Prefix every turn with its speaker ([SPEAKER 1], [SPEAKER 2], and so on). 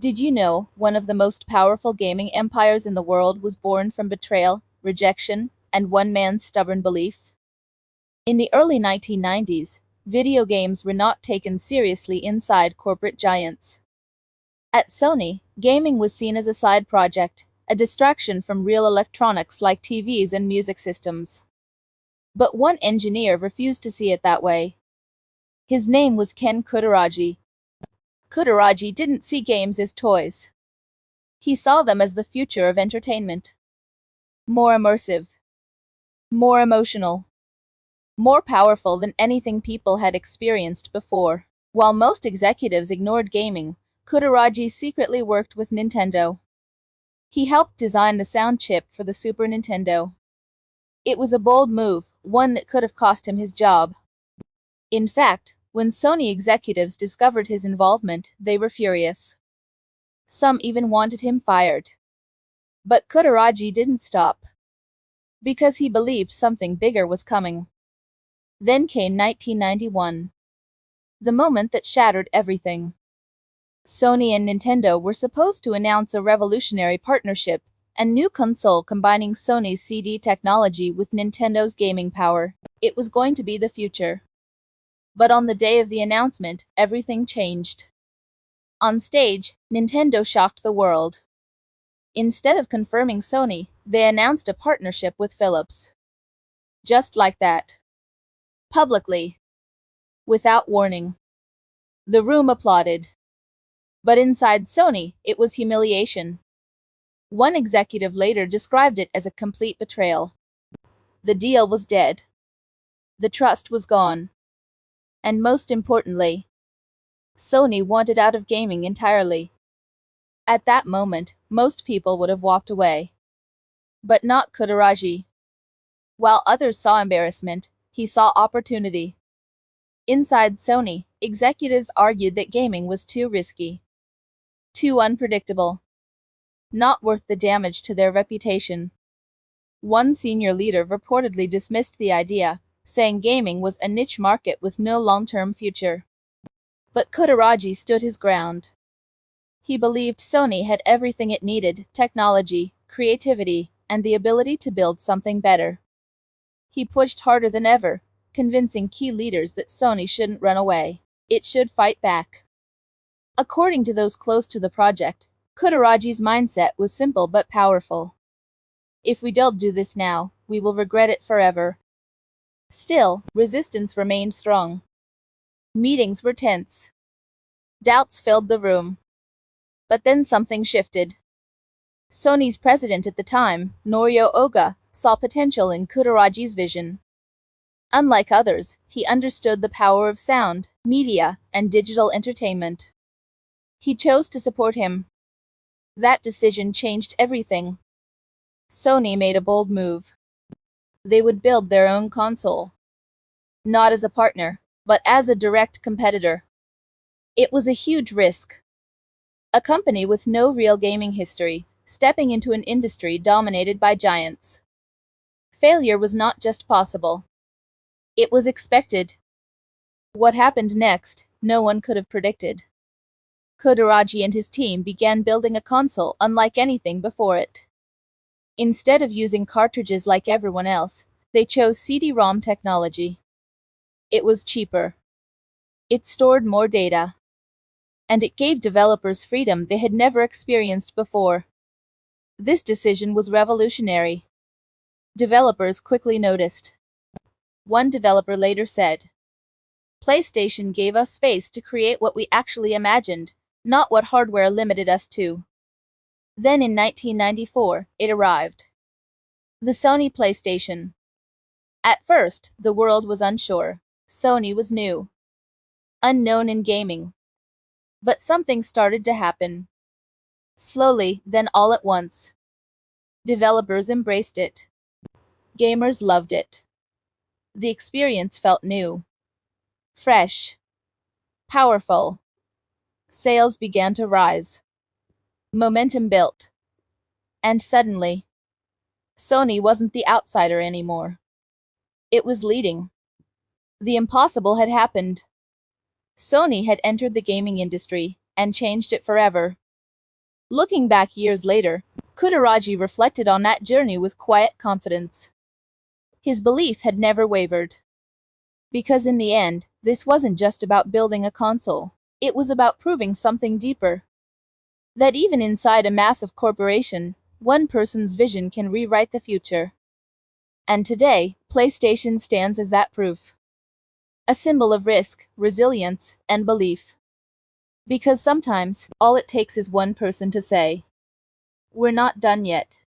[SPEAKER 1] Did you know one of the most powerful gaming empires in the world was born from betrayal, rejection, and one man's stubborn belief? In the early 1990s, video games were not taken seriously inside corporate giants. At Sony, gaming was seen as a side project, a distraction from real electronics like TVs and music systems. But one engineer refused to see it that way. His name was Ken Kutaragi. Kutaragi didn't see games as toys. He saw them as the future of entertainment. More immersive, more emotional, more powerful than anything people had experienced before. While most executives ignored gaming, Kutaragi secretly worked with Nintendo. He helped design the sound chip for the Super Nintendo. It was a bold move, one that could have cost him his job. In fact, when Sony executives discovered his involvement, they were furious. Some even wanted him fired. But Kutaragi didn't stop. Because he believed something bigger was coming. Then came 1991. The moment that shattered everything. Sony and Nintendo were supposed to announce a revolutionary partnership, a new console combining Sony's CD technology with Nintendo's gaming power. It was going to be the future. But on the day of the announcement, everything changed. On stage, Nintendo shocked the world. Instead of confirming Sony, they announced a partnership with Philips. Just like that. Publicly. Without warning. The room applauded. But inside Sony, it was humiliation. One executive later described it as a complete betrayal. The deal was dead. The trust was gone. And most importantly, Sony wanted out of gaming entirely. At that moment, most people would have walked away. But not Kutaragi. While others saw embarrassment, he saw opportunity. Inside Sony, executives argued that gaming was too risky. Too unpredictable. Not worth the damage to their reputation. One senior leader reportedly dismissed the idea, saying gaming was a niche market with no long-term future. But Kutaragi stood his ground. He believed Sony had everything it needed: technology, creativity, and the ability to build something better. He pushed harder than ever, convincing key leaders that Sony shouldn't run away. It should fight back. According to those close to the project, Kutaragi's mindset was simple but powerful. If we don't do this now, we will regret it forever. Still, resistance remained strong. Meetings were tense. Doubts filled the room. But then something shifted. Sony's president at the time, Norio Oga, saw potential in Kutaragi's vision. Unlike others, he understood the power of sound, media, and digital entertainment. He chose to support him. That decision changed everything. Sony made a bold move. They would build their own console. Not as a partner, but as a direct competitor. It was a huge risk. A company with no real gaming history, stepping into an industry dominated by giants. Failure was not just possible. It was expected. What happened next, no one could have predicted. Kutaragi and his team began building a console unlike anything before it. Instead of using cartridges like everyone else, they chose CD-ROM technology. It was cheaper. It stored more data. And it gave developers freedom they had never experienced before. This decision was revolutionary. Developers quickly noticed. One developer later said, "PlayStation gave us space to create what we actually imagined, not what hardware limited us to." Then in 1994, it arrived. The Sony PlayStation. At first, the world was unsure. Sony was new. Unknown in gaming. But something started to happen. Slowly, then all at once. Developers embraced it. Gamers loved it. The experience felt new. Fresh. Powerful. Sales began to rise. Momentum built. And suddenly, Sony wasn't the outsider anymore. It was leading. The impossible had happened. Sony had entered the gaming industry and changed it forever. Looking back years later, Kutaragi reflected on that journey with quiet confidence. His belief had never wavered. Because in the end, this wasn't just about building a console. It was about proving something deeper. That even inside a massive corporation, one person's vision can rewrite the future. And today, PlayStation stands as that proof. A symbol of risk, resilience, and belief. Because sometimes, all it takes is one person to say, "We're not done yet."